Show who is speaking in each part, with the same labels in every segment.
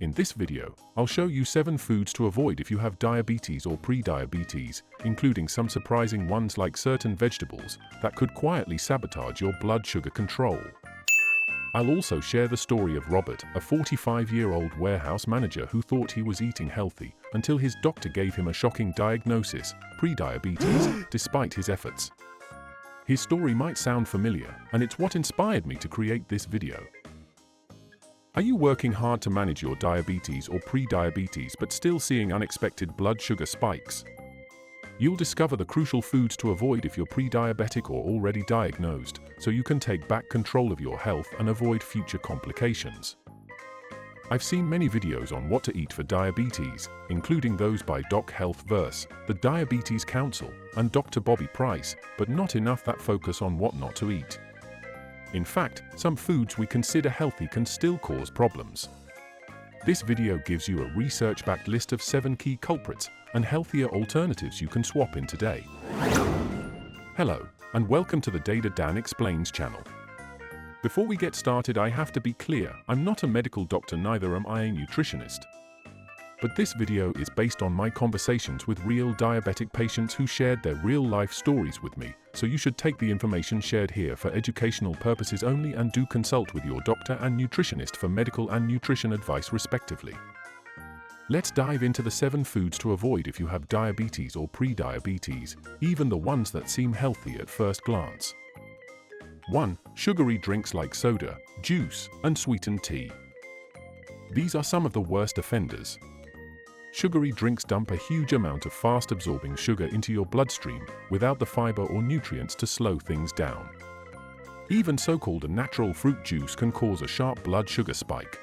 Speaker 1: In this video, I'll show you 7 foods to avoid if you have diabetes or prediabetes, including some surprising ones like certain vegetables that could quietly sabotage your blood sugar control. I'll also share the story of Robert, a 45-year-old warehouse manager who thought he was eating healthy until his doctor gave him a shocking diagnosis, prediabetes, despite his efforts. His story might sound familiar, and it's what inspired me to create this video. Are you working hard to manage your diabetes or prediabetes but still seeing unexpected blood sugar spikes? You'll discover the crucial foods to avoid if you're pre-diabetic or already diagnosed, so you can take back control of your health and avoid future complications. I've seen many videos on what to eat for diabetes, including those by Doc Health Verse, the Diabetes Council, and Dr. Bobby Price, but not enough that focus on what not to eat. In fact, some foods we consider healthy can still cause problems. This video gives you a research-backed list of 7 key culprits and healthier alternatives you can swap in today. Hello, and welcome to the Data Dan Explains channel. Before we get started, I have to be clear, I'm not a medical doctor, neither am I a nutritionist. But this video is based on my conversations with real diabetic patients who shared their real-life stories with me, so you should take the information shared here for educational purposes only and do consult with your doctor and nutritionist for medical and nutrition advice respectively. Let's dive into the 7 foods to avoid if you have diabetes or pre-diabetes, even the ones that seem healthy at first glance. 1. Sugary drinks like soda, juice, and sweetened tea. These are some of the worst offenders. Sugary drinks dump a huge amount of fast-absorbing sugar into your bloodstream without the fiber or nutrients to slow things down. Even so-called natural fruit juice can cause a sharp blood sugar spike.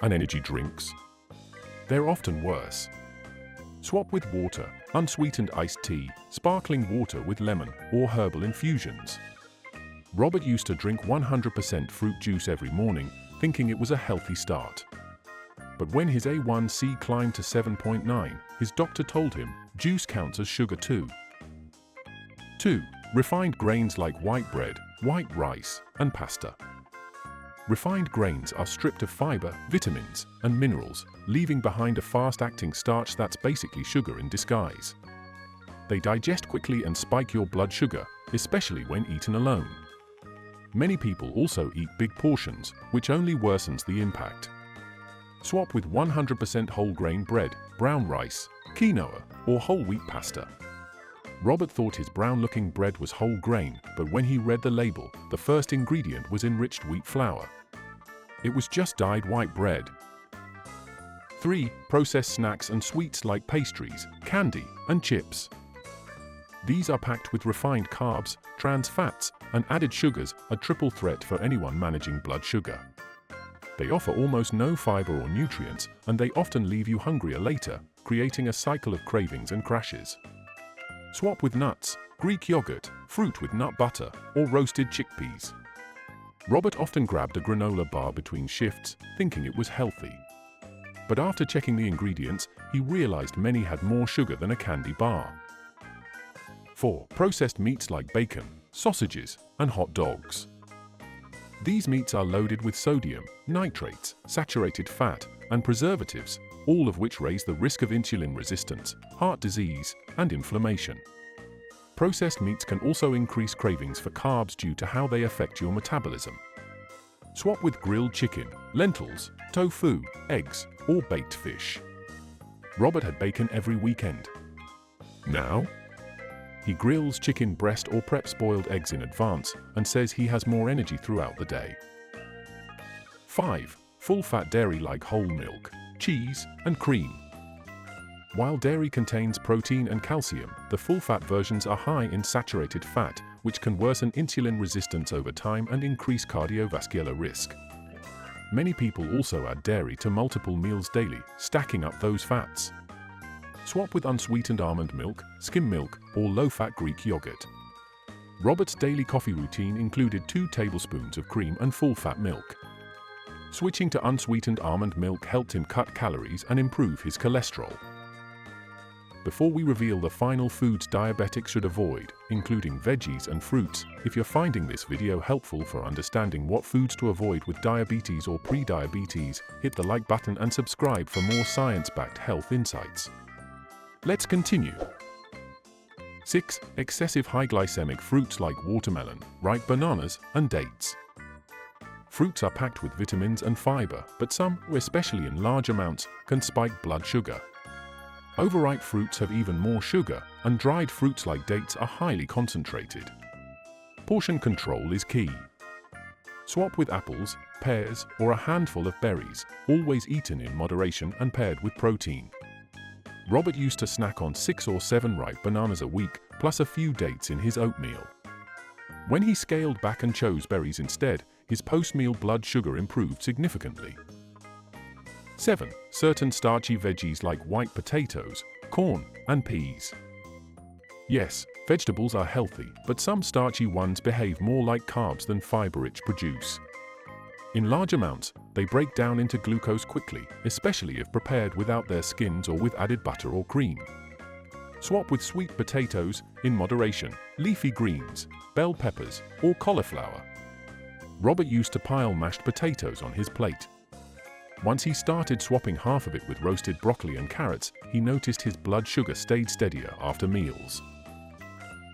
Speaker 1: And energy drinks? They're often worse. Swap with water, unsweetened iced tea, sparkling water with lemon, or herbal infusions. Robert used to drink 100% fruit juice every morning, thinking it was a healthy start. But when his A1C climbed to 7.9, his doctor told him, juice counts as sugar too. 2. Refined grains like white bread, white rice, and pasta. Refined grains are stripped of fiber, vitamins, and minerals, leaving behind a fast-acting starch that's basically sugar in disguise. They digest quickly and spike your blood sugar, especially when eaten alone. Many people also eat big portions, which only worsens the impact. Swap with 100% whole grain bread, brown rice, quinoa, or whole wheat pasta. Robert thought his brown-looking bread was whole grain, but when he read the label, the first ingredient was enriched wheat flour. It was just dyed white bread. 3. Processed snacks and sweets like pastries, candy, and chips. These are packed with refined carbs, trans fats, and added sugars, a triple threat for anyone managing blood sugar. They offer almost no fiber or nutrients, and they often leave you hungrier later, creating a cycle of cravings and crashes. Swap with nuts, Greek yogurt, fruit with nut butter, or roasted chickpeas. Robert often grabbed a granola bar between shifts, thinking it was healthy. But after checking the ingredients, he realized many had more sugar than a candy bar. 4. Processed meats like bacon, sausages, and hot dogs. These meats are loaded with sodium, nitrates, saturated fat, and preservatives, all of which raise the risk of insulin resistance, heart disease, and inflammation. Processed meats can also increase cravings for carbs due to how they affect your metabolism. Swap with grilled chicken, lentils, tofu, eggs, or baked fish. Robert had bacon every weekend. Now, he grills chicken breast or preps boiled eggs in advance and says he has more energy throughout the day. 5. Full-fat dairy like whole milk, cheese, and cream. While dairy contains protein and calcium, the full-fat versions are high in saturated fat, which can worsen insulin resistance over time and increase cardiovascular risk. Many people also add dairy to multiple meals daily, stacking up those fats. Swap with unsweetened almond milk, skim milk, or low-fat Greek yogurt. Robert's daily coffee routine included 2 tablespoons of cream and full-fat milk. Switching to unsweetened almond milk helped him cut calories and improve his cholesterol. Before we reveal the final foods diabetics should avoid, including veggies and fruits, if you're finding this video helpful for understanding what foods to avoid with diabetes or prediabetes, hit the like button and subscribe for more science-backed health insights. Let's continue. 6. Excessive high-glycemic fruits like watermelon, ripe bananas, and dates. Fruits are packed with vitamins and fiber, but some, especially in large amounts, can spike blood sugar. Overripe fruits have even more sugar, and dried fruits like dates are highly concentrated. Portion control is key. Swap with apples, pears, or a handful of berries, always eaten in moderation and paired with protein. Robert used to snack on 6 or 7 ripe bananas a week, plus a few dates in his oatmeal. When he scaled back and chose berries instead, his post-meal blood sugar improved significantly. 7. Certain starchy veggies like white potatoes, corn, and peas. Yes, vegetables are healthy, but some starchy ones behave more like carbs than fiber-rich produce. In large amounts, they break down into glucose quickly, especially if prepared without their skins or with added butter or cream. Swap with sweet potatoes, in moderation, leafy greens, bell peppers, or cauliflower. Robert used to pile mashed potatoes on his plate. Once he started swapping half of it with roasted broccoli and carrots, he noticed his blood sugar stayed steadier after meals.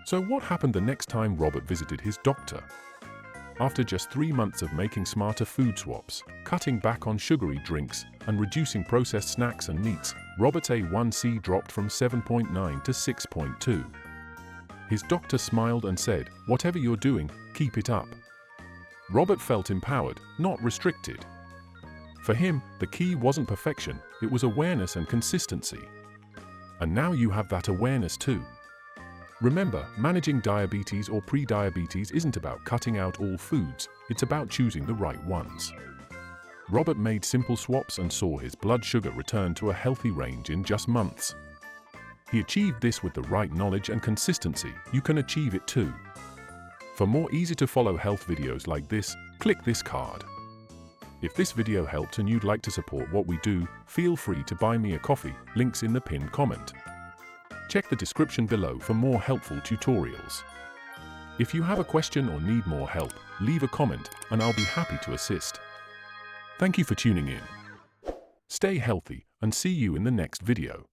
Speaker 1: So what happened the next time Robert visited his doctor? After just 3 months of making smarter food swaps, cutting back on sugary drinks, and reducing processed snacks and meats, Robert's A1C dropped from 7.9 to 6.2. His doctor smiled and said, "Whatever you're doing, keep it up." Robert felt empowered, not restricted. For him, the key wasn't perfection, it was awareness and consistency. And now you have that awareness too. Remember, managing diabetes or prediabetes isn't about cutting out all foods, it's about choosing the right ones. Robert made simple swaps and saw his blood sugar return to a healthy range in just months. He achieved this with the right knowledge and consistency. You can achieve it too. For more easy-to-follow health videos like this, click this card. If this video helped and you'd like to support what we do, feel free to buy me a coffee, links in the pinned comment. Check the description below for more helpful tutorials. If you have a question or need more help, leave a comment and I'll be happy to assist. Thank you for tuning in. Stay healthy and see you in the next video.